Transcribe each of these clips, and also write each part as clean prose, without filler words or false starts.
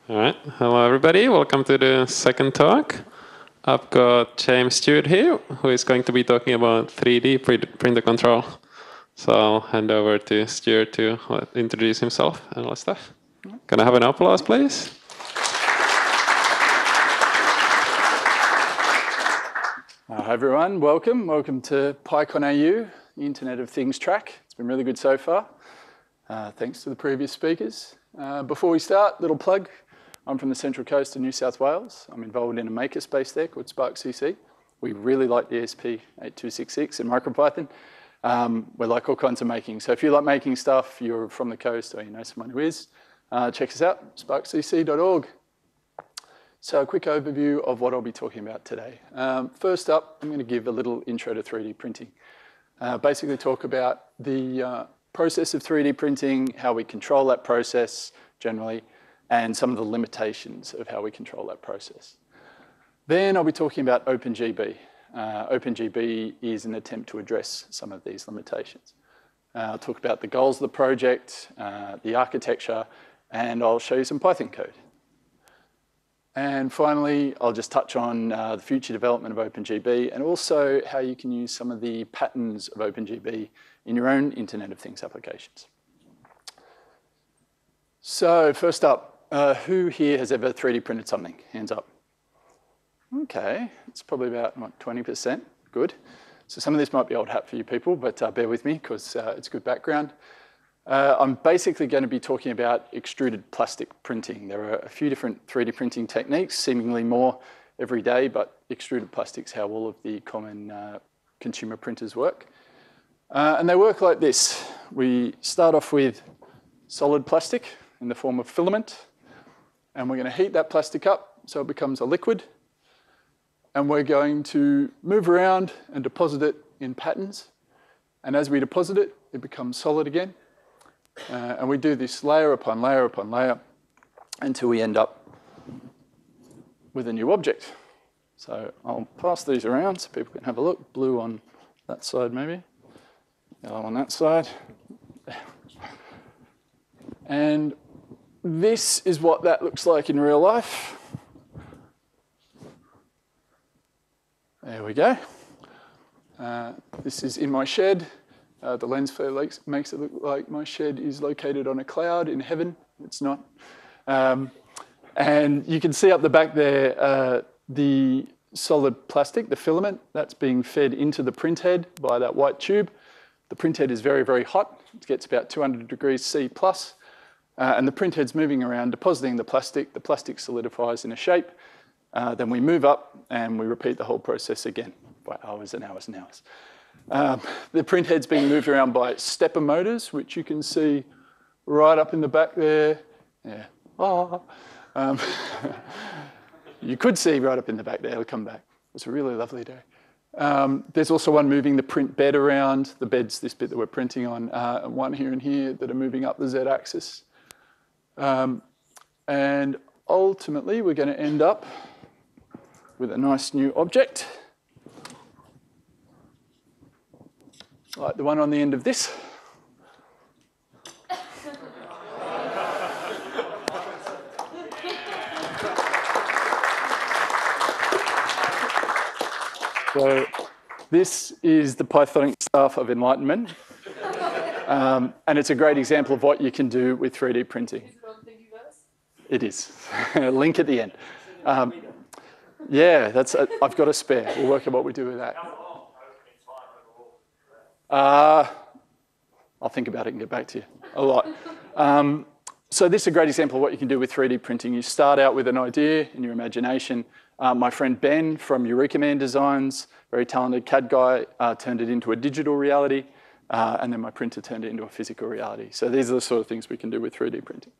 All right. Hello, everybody. Welcome to the second talk. I've got James Stewart here, who is going to be talking about 3D printer control. So I'll hand over to Stewart to introduce himself and all that stuff. Can I have an applause, please? Hi everyone, welcome. Welcome to PyCon AU, the Internet of Things track. It's been really good so far. Thanks to the previous speakers. Before we start, little plug. I'm from the Central Coast of New South Wales. I'm involved in a makerspace there called SparkCC. We really like the ESP8266 and MicroPython. We like all kinds of making. So if you like making stuff, you're from the coast or you know someone who is, check us out, sparkcc.org. So a quick overview of what I'll be talking about today. First up, I'm going to give a little intro to 3D printing. Basically talk about the process of 3D printing, how we control that process generally, and some of the limitations of how we control that process. Then I'll be talking about OpenGB. OpenGB is an attempt to address some of these limitations. I'll talk about the goals of the project, the architecture, and I'll show you some Python code. And finally, I'll just touch on the future development of OpenGB and also how you can use some of the patterns of OpenGB in your own Internet of Things applications. So first up, who here has ever 3D printed something? Hands up. Okay, it's probably about, what, 20%? Good. So some of this might be old hat for you people, but bear with me because it's good background. I'm basically going to be talking about extruded plastic printing. There are a few different 3D printing techniques, seemingly more every day, but extruded plastic's how all of the common consumer printers work. And they work like this. We start off with solid plastic in the form of filament, and we're going to heat that plastic up so it becomes a liquid. And we're going to move around and deposit it in patterns. And as we deposit it, it becomes solid again. And we do this layer upon layer upon layer until we end up with a new object. So I'll pass these around so people can have a look. Blue on that side maybe, yellow on that side. And this is what that looks like in real life. There we go. This is in my shed. The lens flare makes it look like my shed is located on a cloud in heaven. It's not. And you can see up the back there the solid plastic, the filament, that's being fed into the printhead by that white tube. The printhead is very, very hot. It gets about 200 degrees C plus. And the printhead's moving around, depositing the plastic solidifies in a shape. Then we move up and we repeat the whole process again by hours and hours and hours. The printhead's being moved around by stepper motors, which you can see right up in the back there. Yeah. Oh. You could see right up in the back there. It'll come back. It's a really lovely day. There's also one moving the print bed around. The bed's this bit that we're printing on, and one here and here that are moving up the Z-axis. And ultimately, we're going to end up with a nice new object, like the one on the end of this. So this is the Pythonic staff of enlightenment. And it's a great example of what you can do with 3D printing. Is it on Thingiverse? It is. Link at the end. Yeah, I've got a spare. We'll work out what we do with that. I'll think about it and get back to you. A lot. So this is a great example of what you can do with 3D printing. You start out with an idea in your imagination. My friend Ben from Eureka Man Designs, very talented CAD guy, turned it into a digital reality. And then my printer turned it into a physical reality. So these are the sort of things we can do with 3D printing.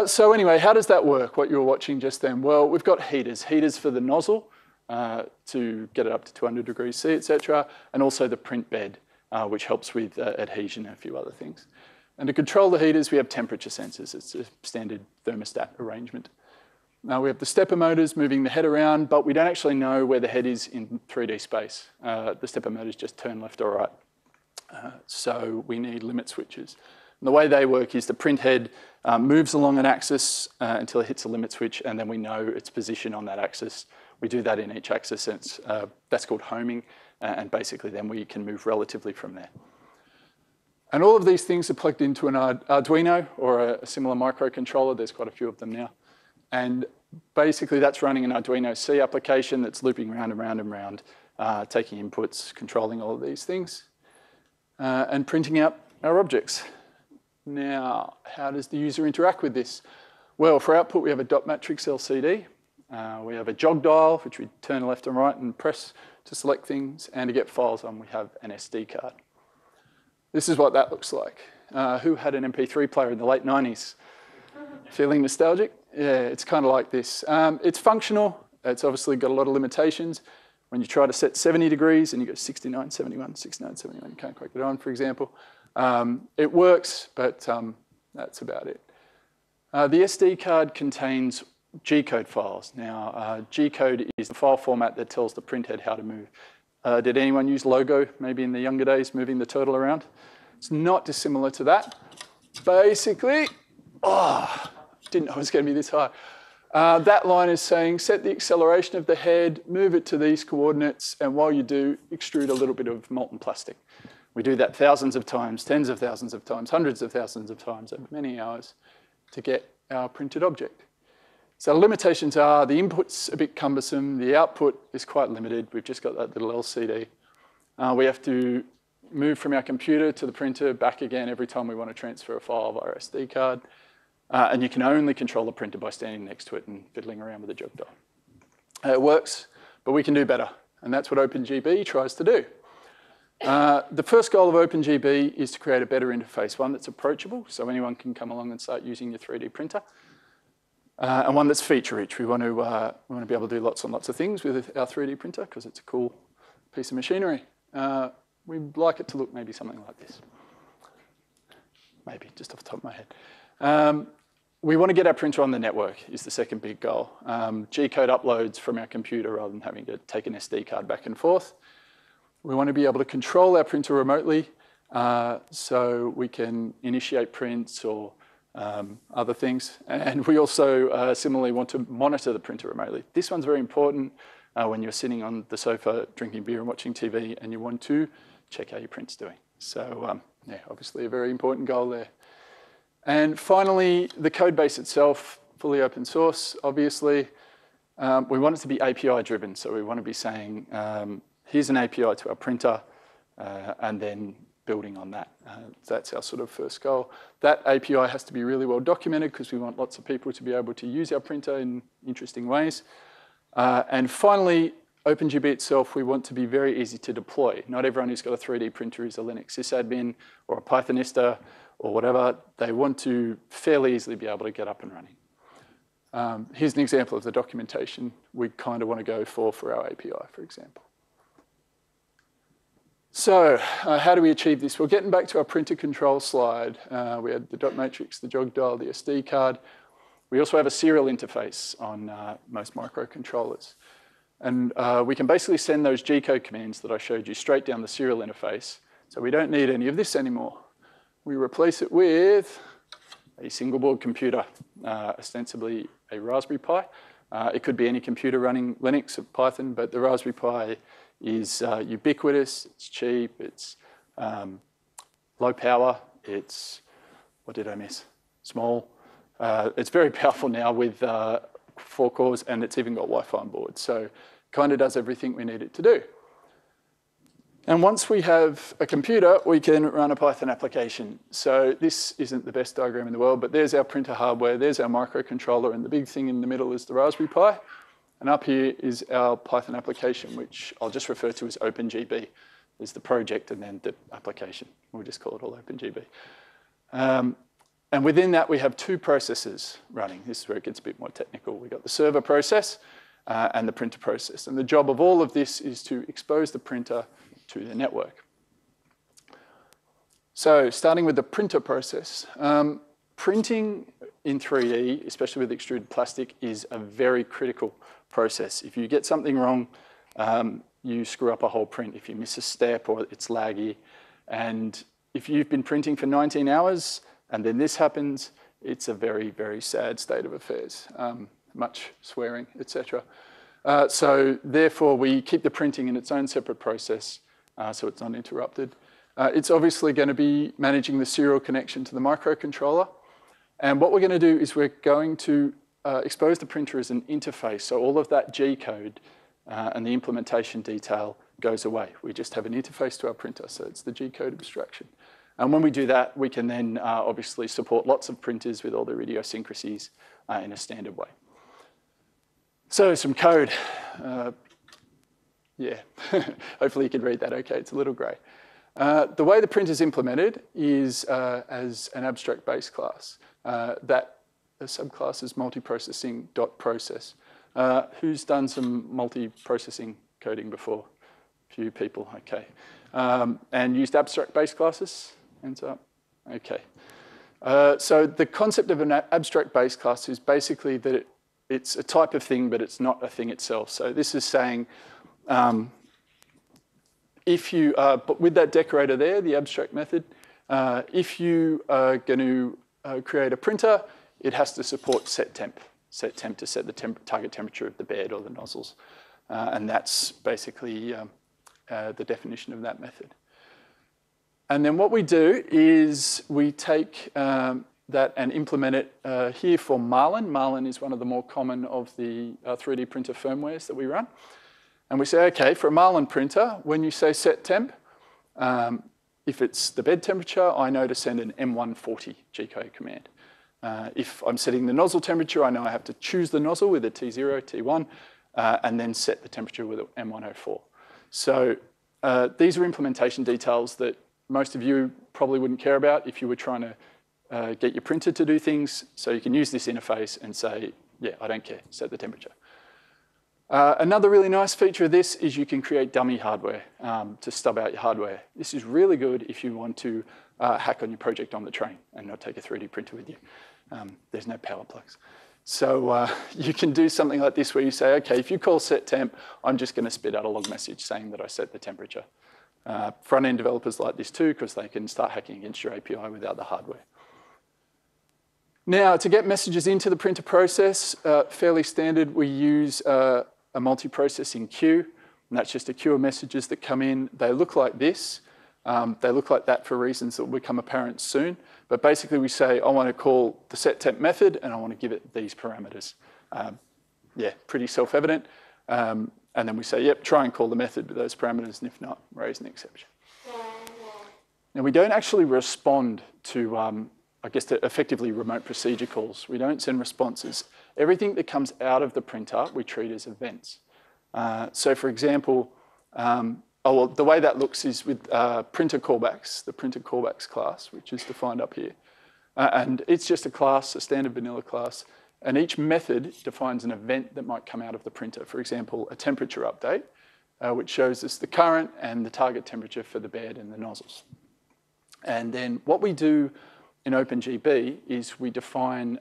So anyway, how does that work, what you were watching just then? Well, we've got heaters. Heaters for the nozzle to get it up to 200 degrees C, etc. And also the print bed, which helps with adhesion and a few other things. And to control the heaters, we have temperature sensors. It's a standard thermostat arrangement. Now we have the stepper motors moving the head around, but we don't actually know where the head is in 3D space. The stepper motors just turn left or right. So we need limit switches. And the way they work is the print head moves along an axis until it hits a limit switch, and then we know its position on that axis. We do that in each axis, and that's called homing, and basically then we can move relatively from there. And all of these things are plugged into an Arduino or a similar microcontroller. There's quite a few of them now. And basically that's running an Arduino C application that's looping round and round and round, taking inputs, controlling all of these things, and printing out our objects. Now, how does the user interact with this? Well, for output, we have a dot matrix LCD. We have a jog dial, which we turn left and right and press to select things. And to get files on, we have an SD card. This is what that looks like. Who had an MP3 player in the late 90s? Feeling nostalgic? Yeah, it's kind of like this. It's functional. It's obviously got a lot of limitations. When you try to set 70 degrees and you go 69, 71, 69, 71, you can't quite get on, for example. It works, but that's about it. The SD card contains G-code files. Now, G-code is the file format that tells the printhead how to move. Did anyone use Logo, maybe in the younger days, moving the turtle around? It's not dissimilar to that. Basically, didn't know it was going to be this high. That line is saying, set the acceleration of the head, move it to these coordinates, and while you do, extrude a little bit of molten plastic. We do that thousands of times, tens of thousands of times, hundreds of thousands of times over many hours to get our printed object. So the limitations are the input's a bit cumbersome, the output is quite limited. We've just got that little LCD. We have to move from our computer to the printer, back again every time we want to transfer a file via SD card. And you can only control the printer by standing next to it and fiddling around with the jog dial. It works, but we can do better. And that's what OpenGB tries to do. The first goal of OpenGB is to create a better interface, one that's approachable, so anyone can come along and start using your 3D printer. And one that's feature-rich. We want to be able to do lots and lots of things with our 3D printer because it's a cool piece of machinery. We'd like it to look maybe something like this. Maybe, just off the top of my head. We want to get our printer on the network is the second big goal. G-code uploads from our computer rather than having to take an SD card back and forth. We want to be able to control our printer remotely so we can initiate prints or other things. And we also similarly want to monitor the printer remotely. This one's very important when you're sitting on the sofa drinking beer and watching TV and you want to check how your print's doing. So yeah, obviously a very important goal there. And finally, the code base itself, fully open source, obviously. We want it to be API driven. So we want to be saying, here's an API to our printer, and then building on that. That's our sort of first goal. That API has to be really well documented because we want lots of people to be able to use our printer in interesting ways. And finally, OpenGB itself, we want to be very easy to deploy. Not everyone who's got a 3D printer is a Linux sysadmin or a Pythonista or whatever. They want to fairly easily be able to get up and running. Here's an example of the documentation we kind of want to go for our API, for example. So how do we achieve this? Well, getting back to our printer control slide, we had the dot matrix, the jog dial, the SD card. We also have a serial interface on most microcontrollers. And we can basically send those G-code commands that I showed you straight down the serial interface. So we don't need any of this anymore. We replace it with a single board computer, ostensibly a Raspberry Pi. It could be any computer running Linux or Python, but the Raspberry Pi is ubiquitous, it's cheap, it's low power, it's, what did I miss? Small. It's very powerful now with 4 cores, and it's even got Wi-Fi on board. So it kind of does everything we need it to do. And once we have a computer, we can run a Python application. So this isn't the best diagram in the world, but there's our printer hardware, there's our microcontroller, and the big thing in the middle is the Raspberry Pi. And up here is our Python application, which I'll just refer to as OpenGB. There's the project and then the application. We'll just call it all OpenGB. And within that, we have 2 processes running. This is where it gets a bit more technical. We've got the server process and the printer process. And the job of all of this is to expose the printer to the network. So starting with the printer process, printing in 3D, especially with extruded plastic, is a very critical process. If you get something wrong, you screw up a whole print. If you miss a step or it's laggy, and if you've been printing for 19 hours and then this happens, it's a very, very sad state of affairs. Much swearing, etc. So therefore, we keep the printing in its own separate process so it's not interrupted. It's obviously going to be managing the serial connection to the microcontroller. And what we're going to do is we're going to expose the printer as an interface. So all of that G code and the implementation detail goes away. We just have an interface to our printer, so it's the G code abstraction. And when we do that, we can then obviously support lots of printers with all their idiosyncrasies in a standard way. So some code. Yeah, hopefully you can read that okay. It's a little grey. The way the printer is implemented is as an abstract base class. That subclass is multiprocessing.process. Who's done some multiprocessing coding before? A few people, okay. And used abstract base classes? Hands up. Okay. So the concept of an abstract base class is basically that it's a type of thing, but it's not a thing itself. So this is saying, if you, but with that decorator there, the abstract method, if you are going to create a printer, it has to support setTemp to set the target temperature of the bed or the nozzles. And that's basically the definition of that method. And then what we do is we take that and implement it here for Marlin. Marlin is one of the more common of the 3D printer firmwares that we run. And we say, okay, for a Marlin printer, when you say set temp, if it's the bed temperature, I know to send an M140 G-code command. If I'm setting the nozzle temperature, I know I have to choose the nozzle with a T0, T1, and then set the temperature with an M104. So these are implementation details that most of you probably wouldn't care about if you were trying to get your printer to do things. So you can use this interface and say, yeah, I don't care, set the temperature. Another really nice feature of this is you can create dummy hardware to stub out your hardware. This is really good if you want to hack on your project on the train and not take a 3D printer with you. There's no power plugs. So you can do something like this where you say, okay, if you call set temp, I'm just going to spit out a log message saying that I set the temperature. Front-end developers like this too because they can start hacking against your API without the hardware. Now, to get messages into the printer process, fairly standard, we use a multiprocessing queue, and that's just a queue of messages that come in. They look like this. They look like that for reasons that will become apparent soon. But basically, we say, I want to call the setTemp method, and I want to give it these parameters. Yeah, pretty self-evident. And then we say, yep, try and call the method with those parameters, and if not, raise an exception. Now, we don't actually respond to, I guess, to effectively remote procedure calls. We don't send responses. Everything that comes out of the printer, we treat as events. So, for example, the way that looks is with printer callbacks, the printer callbacks class, which is defined up here. And it's just a class, a standard vanilla class. And each method defines an event that might come out of the printer. For example, a temperature update, which shows us the current and the target temperature for the bed and the nozzles. And then what we do in OpenGB is we define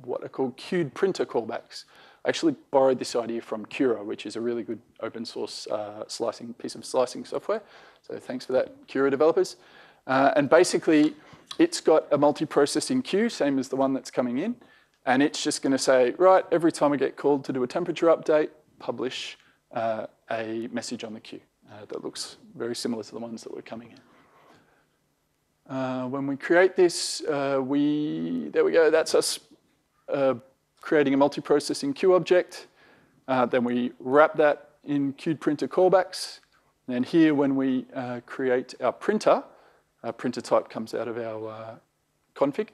what are called queued printer callbacks. I actually borrowed this idea from Cura, which is a really good open source piece of slicing software. So thanks for that, Cura developers. And basically, it's got a multi-processing queue, same as the one that's coming in. And it's just going to say, right, every time I get called to do a temperature update, publish a message on the queue that looks very similar to the ones that were coming in. When we create this, there we go, that's us creating a multi-processing queue object. Then we wrap that in queued printer callbacks. And here, when we create our printer type comes out of our config.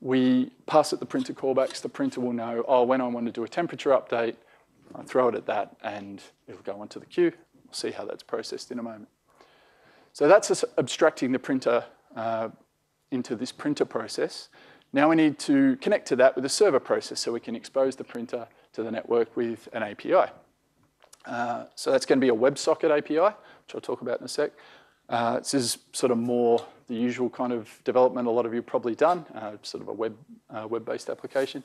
We pass it the printer callbacks. The printer will know, oh, when I want to do a temperature update, I throw it at that, and it'll go onto the queue. We'll see how that's processed in a moment. So that's us abstracting the printer into this printer process. Now we need to connect to that with a server process so we can expose the printer to the network with an API. So that's going to be a WebSocket API, which I'll talk about in a sec. This is sort of more the usual kind of development a lot of you have probably done, sort of a web-based application.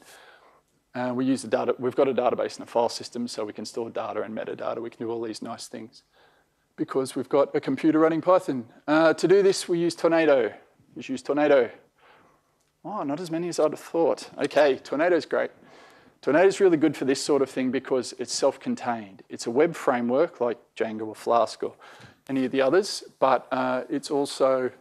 We use we've got a database and a file system, so we can store data and metadata. We can do all these nice things. because we've got a computer running Python. To do this, we use Tornado. Just use Tornado. Oh, not as many as I'd have thought. Okay, Tornado's great. Tornado's really good for this sort of thing because it's self-contained. It's a web framework like Django or Flask or any of the others, but it's also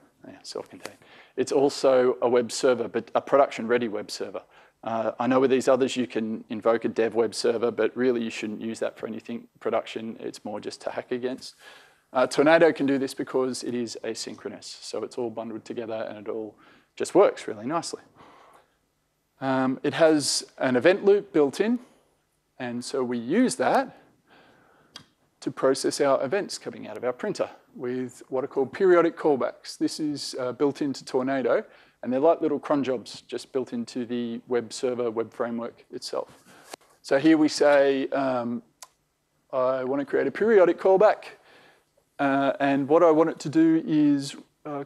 self-contained. It's also a web server, but a production-ready web server. I know with these others you can invoke a dev web server, but really you shouldn't use that for anything production. It's more just to hack against. Tornado can do this because it is asynchronous, so it's all bundled together and it all just works really nicely. It has an event loop built in, and so we use that to process our events coming out of our printer with what are called periodic callbacks. This is built into Tornado, and they're like little cron jobs just built into the web server, web framework itself. So here we say, I want to create a periodic callback, and what I want it to do is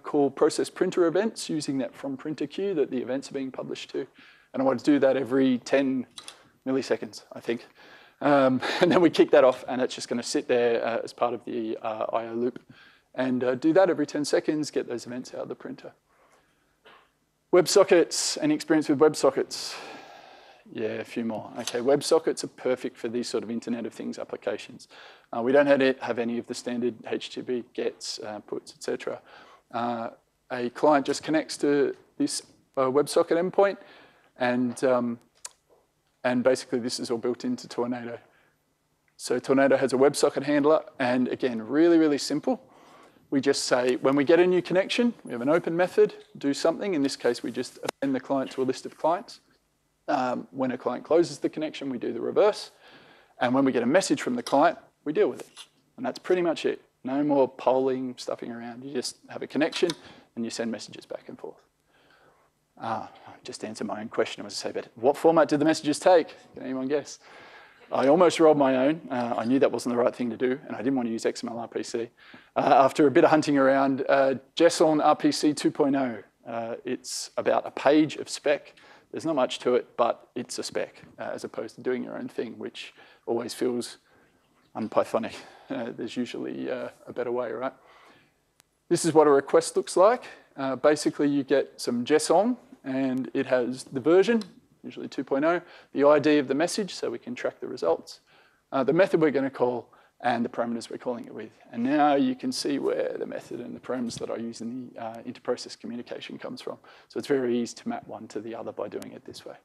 call process printer events using that from printer queue that the events are being published to. And I want to do that every 10 milliseconds, I think. And then we kick that off, and it's just going to sit there as part of the IO loop. And do that every 10 seconds, get those events out of the printer. WebSockets, any experience with WebSockets? Yeah, a few more. Okay, WebSockets are perfect for these sort of Internet of Things applications. We don't have any of the standard HTTP gets, puts, etc. A client just connects to this WebSocket endpoint, and basically this is all built into Tornado. So Tornado has a WebSocket handler, and again, really, really simple. We just say, when we get a new connection, we have an open method, do something. In this case, we just append the client to a list of clients. When a client closes the connection, we do the reverse. And when we get a message from the client, we deal with it. And that's pretty much it. No more polling, stuffing around. You just have a connection, and you send messages back and forth. Just answer my own question, I was going to say, but what format did the messages take? Can anyone guess? I almost rolled my own. I knew that wasn't the right thing to do, and I didn't want to use XML RPC. After a bit of hunting around, JSON RPC 2.0. It's about a page of spec. There's not much to it, but it's a spec, as opposed to doing your own thing, which always feels unPythonic. There's usually a better way, right? This is what a request looks like. Basically, you get some JSON, and it has the version, usually 2.0, the ID of the message, so we can track the results, the method we're going to call, and the parameters we're calling it with. And now you can see where the method and the parameters that I use in the inter-process communication comes from. So it's very easy to map one to the other by doing it this way.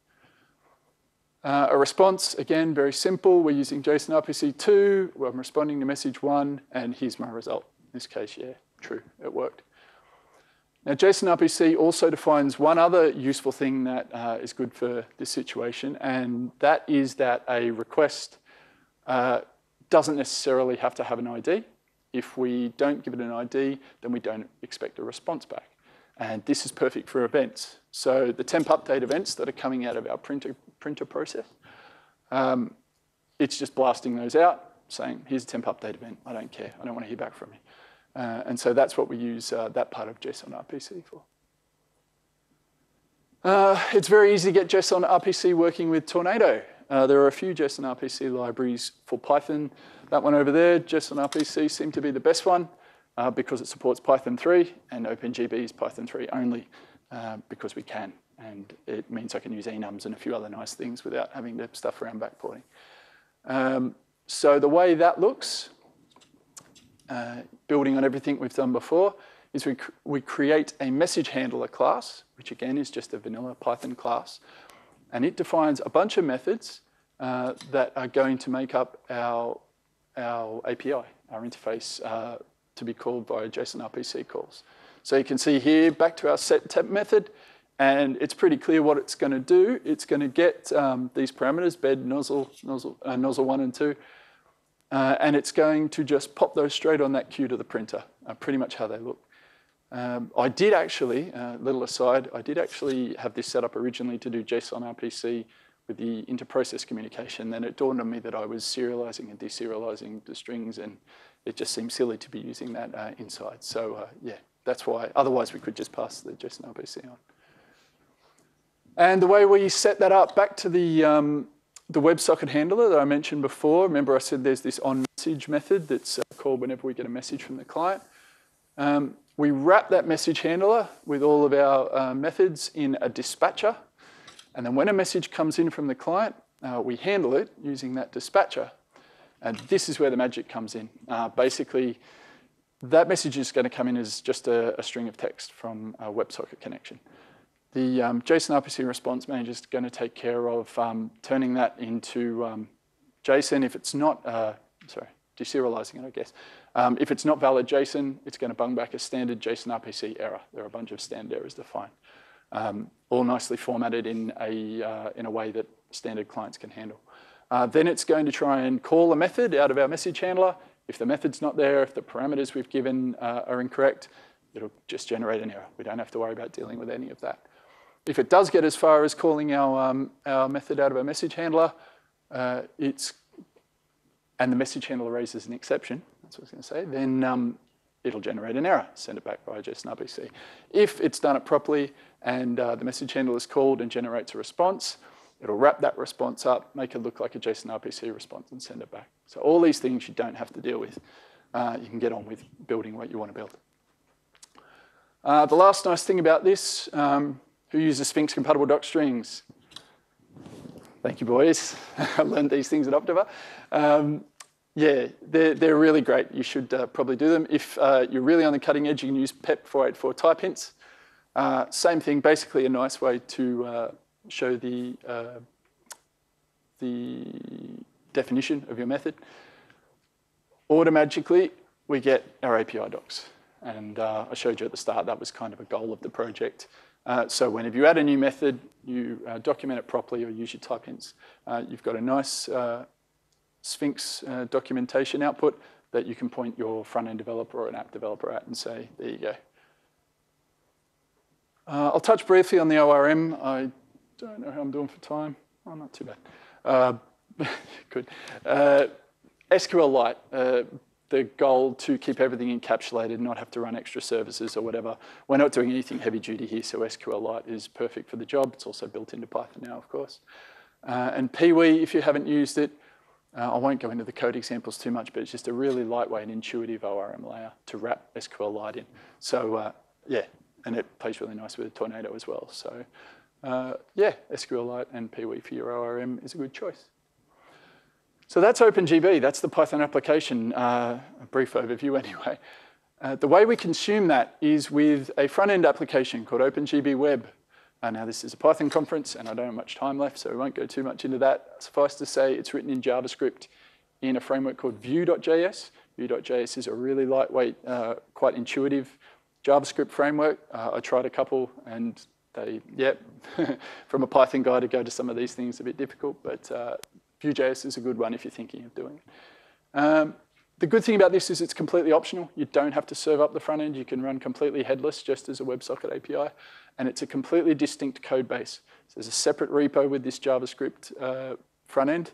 A response, again, very simple. We're using JSON RPC 2. Well, I'm responding to message 1, and here's my result. In this case, yeah, true, it worked. Now, JSON RPC also defines one other useful thing that is good for this situation, and that is that a request doesn't necessarily have to have an ID. If we don't give it an ID, then we don't expect a response back. And this is perfect for events. So the temp update events that are coming out of our printer process, it's just blasting those out, saying, here's a temp update event. I don't care. I don't want to hear back from you. And so that's what we use that part of JSON RPC for. It's very easy to get JSON RPC working with Tornado. There are a few JSON RPC libraries for Python. That one over there, JSON RPC, seemed to be the best one because it supports Python 3, and OpenGB is Python 3 only because we can. And it means I can use enums and a few other nice things without having to stuff around backporting. So the way that looks, building on everything we've done before, is we create a MessageHandler class, which again is just a vanilla Python class. And it defines a bunch of methods that are going to make up our API, our interface, to be called via JSON RPC calls. So you can see here, back to our setTemp method, and it's pretty clear what it's going to do. It's going to get these parameters, bed, nozzle 1 and 2, and it's going to just pop those straight on that queue to the printer, pretty much how they look. I did actually, little aside, I did actually have this set up originally to do JSON RPC with the inter-process communication. Then it dawned on me that I was serializing and deserializing the strings, and it just seemed silly to be using that inside. So yeah, that's why. Otherwise, we could just pass the JSON RPC on. And the way we set that up, back to the the WebSocket handler that I mentioned before, remember I said there's this onMessage method that's called whenever we get a message from the client. We wrap that message handler with all of our methods in a dispatcher. And then when a message comes in from the client, we handle it using that dispatcher. And this is where the magic comes in. Basically, that message is going to come in as just a string of text from a WebSocket connection. The JSON RPC response manager is going to take care of turning that into JSON if it's not, deserializing it, I guess. If it's not valid JSON, it's going to bung back a standard JSON RPC error. There are a bunch of standard errors defined, all nicely formatted in a way that standard clients can handle. Then it's going to try and call a method out of our message handler. If the method's not there, if the parameters we've given are incorrect, it'll just generate an error. We don't have to worry about dealing with any of that. If it does get as far as calling our method out of our message handler, and the message handler raises an exception, that's what I was going to say, then it'll generate an error, send it back via JSON RPC. If it's done it properly and the message handler is called and generates a response, it'll wrap that response up, make it look like a JSON RPC response and send it back. So all these things you don't have to deal with. You can get on with building what you want to build. The last nice thing about this, who uses Sphinx compatible doc strings? Thank you, boys. I learned these things at Optiva. Yeah, they're really great. You should probably do them. If you're really on the cutting edge, you can use PEP 484 type hints. Same thing, basically a nice way to show the definition of your method. Automatically, we get our API docs. And I showed you at the start, that was kind of a goal of the project. So whenever you add a new method, you document it properly or use your type hints. You've got a nice Sphinx documentation output that you can point your front-end developer or an app developer at and say, there you go. I'll touch briefly on the ORM. I don't know how I'm doing for time. Oh, not too bad. Good. SQLite. The goal to keep everything encapsulated, not have to run extra services or whatever. We're not doing anything heavy duty here, so SQLite is perfect for the job. It's also built into Python now, of course. And Pee-wee, if you haven't used it, I won't go into the code examples too much, but it's just a really lightweight and intuitive ORM layer to wrap SQLite in. So yeah, and it plays really nice with Tornado as well. So yeah, SQLite and Pee-wee for your ORM is a good choice. So that's OpenGB, that's the Python application, a brief overview anyway. The way we consume that is with a front-end application called OpenGB Web. Now this is a Python conference and I don't have much time left, so we won't go too much into that. Suffice to say, it's written in JavaScript in a framework called Vue.js. Vue.js is a really lightweight, quite intuitive JavaScript framework. I tried a couple and they, yep, from a Python guy to go to some of these things is a bit difficult, but Vue.js is a good one if you're thinking of doing it. The good thing about this is it's completely optional. You don't have to serve up the front end. You can run completely headless just as a WebSocket API. And it's a completely distinct code base. So there's a separate repo with this JavaScript front end.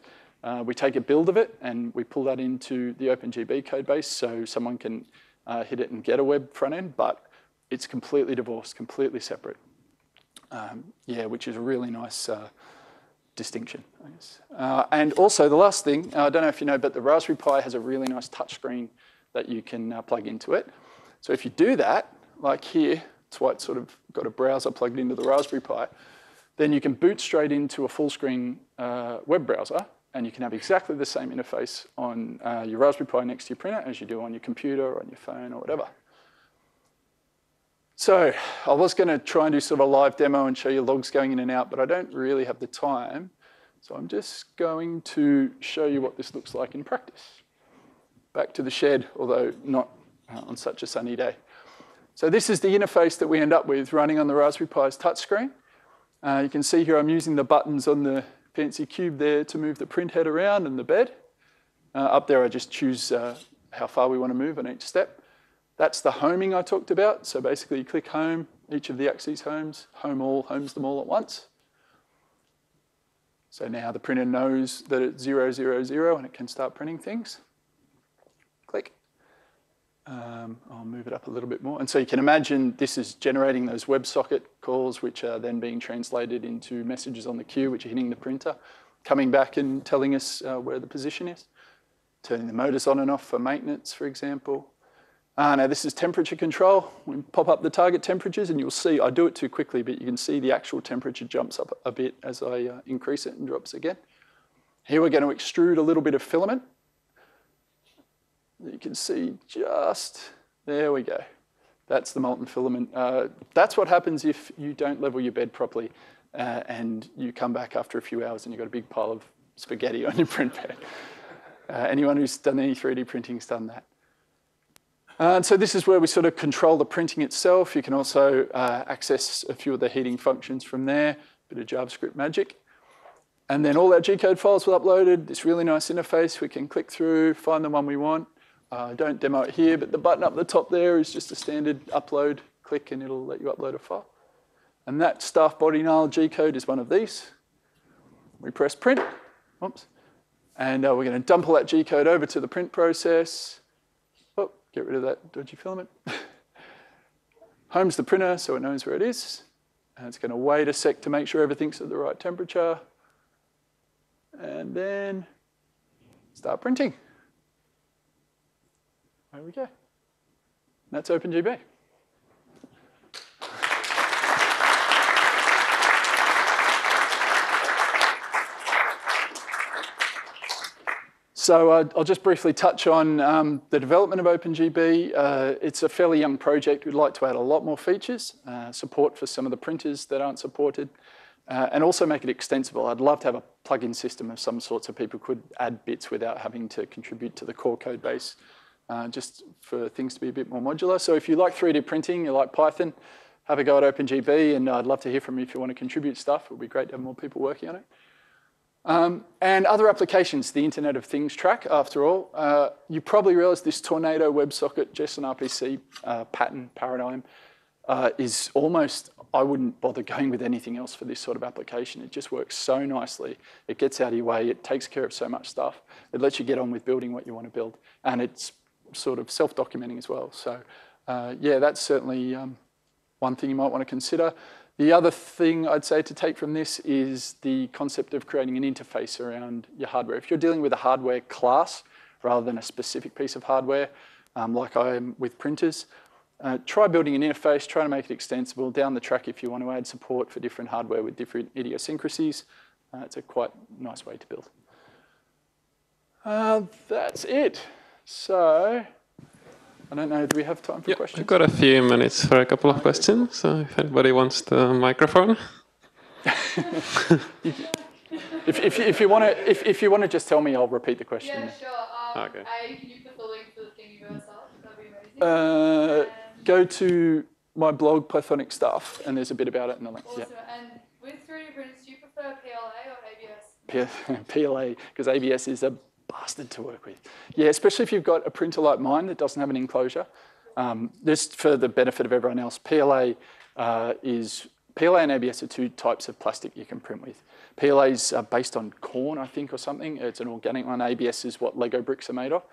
We take a build of it and we pull that into the OpenGB code base so someone can hit it and get a web front end, but it's completely divorced, completely separate. Yeah, which is a really nice distinction, I guess. And also the last thing, I don't know if you know, but the Raspberry Pi has a really nice touchscreen that you can plug into it. So if you do that, like here, that's why it's sort of got a browser plugged into the Raspberry Pi, then you can boot straight into a full screen web browser and you can have exactly the same interface on your Raspberry Pi next to your printer as you do on your computer or on your phone or whatever. So I was going to try and do sort of a live demo and show you logs going in and out, but I don't really have the time. So I'm just going to show you what this looks like in practice. Back to the shed, although not on such a sunny day. So this is the interface that we end up with running on the Raspberry Pi's touchscreen. You can see here I'm using the buttons on the fancy cube there to move the print head around and the bed. Up there I just choose how far we want to move on each step. That's the homing I talked about. So basically you click home, each of the axes homes, home all, homes them all at once. So now the printer knows that it's 0, 0, 0 and it can start printing things. Click. I'll move it up a little bit more. And so you can imagine this is generating those WebSocket calls which are then being translated into messages on the queue which are hitting the printer. coming back and telling us where the position is. Turning the motors on and off for maintenance, for example. Now this is temperature control. We pop up the target temperatures and you'll see, I do it too quickly, but you can see the actual temperature jumps up a bit as I increase it and drops again. Here we're going to extrude a little bit of filament. You can see just, there we go. That's the molten filament. That's what happens if you don't level your bed properly and you come back after a few hours and you've got a big pile of spaghetti on your print bed. Anyone who's done any 3D printing has done that. And so this is where we sort of control the printing itself. You can also access a few of the heating functions from there, bit of JavaScript magic. And then all our G-code files were uploaded, this really nice interface. We can click through, find the one we want. I don't demo it here, but the button up the top there is just a standard upload. Click and it'll let you upload a file. And that staff body null G-code is one of these. We press print. Oops. And we're going to dump all that G-code over to the print process. Oh, get rid of that dodgy filament. Home's the printer, so it knows where it is. And it's going to wait a sec to make sure everything's at the right temperature. And then start printing. There we go. That's OpenGB. So I'll just briefly touch on the development of OpenGB. It's a fairly young project. We'd like to add a lot more features, support for some of the printers that aren't supported, and also make it extensible. I'd love to have a plugin system of some sort so people could add bits without having to contribute to the core code base, just for things to be a bit more modular. So if you like 3D printing, you like Python, have a go at OpenGB, and I'd love to hear from you if you want to contribute stuff. It would be great to have more people working on it. And other applications, the Internet of Things track, after all. You probably realize this Tornado WebSocket JSON RPC pattern paradigm is almost, I wouldn't bother going with anything else for this sort of application. It just works so nicely. It gets out of your way. It takes care of so much stuff. It lets you get on with building what you want to build. And it's sort of self-documenting as well. So yeah, that's certainly one thing you might want to consider. The other thing I'd say to take from this is the concept of creating an interface around your hardware. If you're dealing with a hardware class rather than a specific piece of hardware, like I am with printers, try building an interface, try to make it extensible down the track if you want to add support for different hardware with different idiosyncrasies. It's a quite nice way to build. That's it. So, I don't know, do we have time for questions? We've got a few minutes for a couple of questions, so if anybody wants the microphone. if you want to just tell me, I'll repeat the question. Yeah, sure. Okay. Can you put the link to the thing you guys up? That'd be amazing. Go to my blog, Pythonic Stuff, and there's a bit about it in the link. Awesome. Yeah. And with 3D printers, do you prefer PLA or ABS? PLA, because ABS is a bastard to work with. Yeah, especially if you've got a printer like mine that doesn't have an enclosure. Just for the benefit of everyone else, PLA and ABS are two types of plastic you can print with. PLA is based on corn, I think, or something. It's an organic one. ABS is what Lego bricks are made of.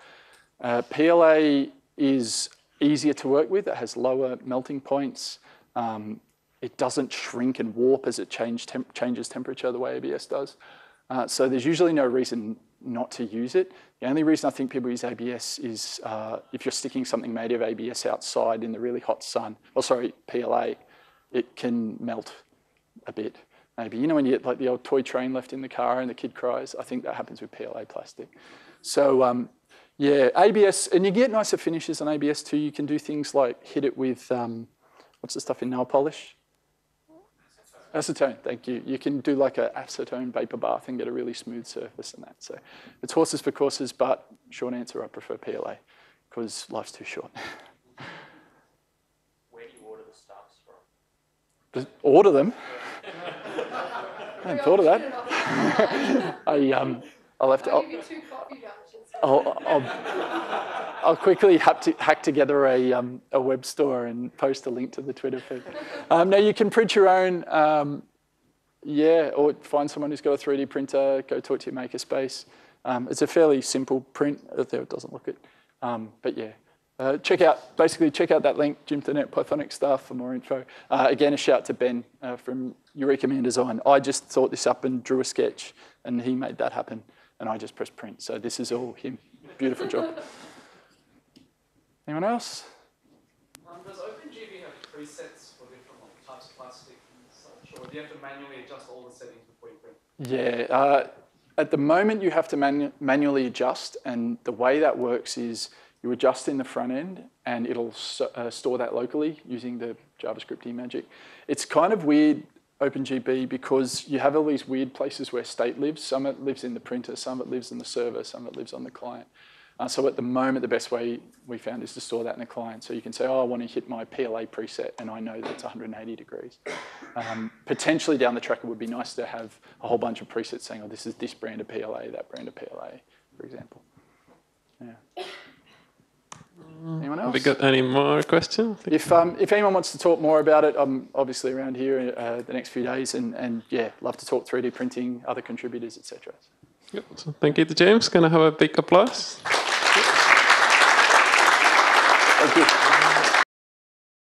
PLA is easier to work with. It has lower melting points. It doesn't shrink and warp as it changes temperature the way ABS does. So there's usually no reason not to use it. The only reason I think people use ABS is if you're sticking something made of ABS outside in the really hot sun, PLA, it can melt a bit. Maybe, you know, when you get like the old toy train left in the car and the kid cries, I think that happens with PLA plastic. So yeah, ABS, and you get nicer finishes on ABS too. You can do things like hit it with, what's the stuff in nail polish? Acetone, thank you. You can do like an acetone vapor bath and get a really smooth surface and that. So it's horses for courses, but short answer, I prefer PLA because life's too short. Where do you order the stuffs from? Just order them. I hadn't thought of that. I'll have to. I'll give you 2 coffee vouchers. I'll quickly hack together a web store and post a link to the Twitter feed. Now you can print your own, yeah, or find someone who's got a 3D printer, go talk to your makerspace. It's a fairly simple print, although it doesn't look it. But yeah, check out that link, Gym4net Pythonic stuff for more info. Again, a shout to Ben from Eureka Man Design. I just thought this up and drew a sketch, and he made that happen, and I just pressed print. So this is all him. Beautiful job. Anyone else? Does OpenGB have presets for different types of plastic and such, or do you have to manually adjust all the settings before you print? Yeah. At the moment, you have to manually adjust, and the way that works is you adjust in the front end, and it'll store that locally using the JavaScript magic. It's kind of weird, OpenGB, because you have all these weird places where state lives. Some of it lives in the printer, some of it lives in the server, some of it lives on the client. So at the moment, the best way we found is to store that in the client. So you can say, oh, I want to hit my PLA preset, and I know that's 180 degrees. Potentially down the track, it would be nice to have a whole bunch of presets saying, oh, this is this brand of PLA, that brand of PLA, for example. Yeah. Anyone else? Have we got any more questions? If anyone wants to talk more about it, I'm obviously around here the next few days, and yeah, love to talk 3D printing, other contributors, etc. Yep. So thank you to James. Can I have a big applause?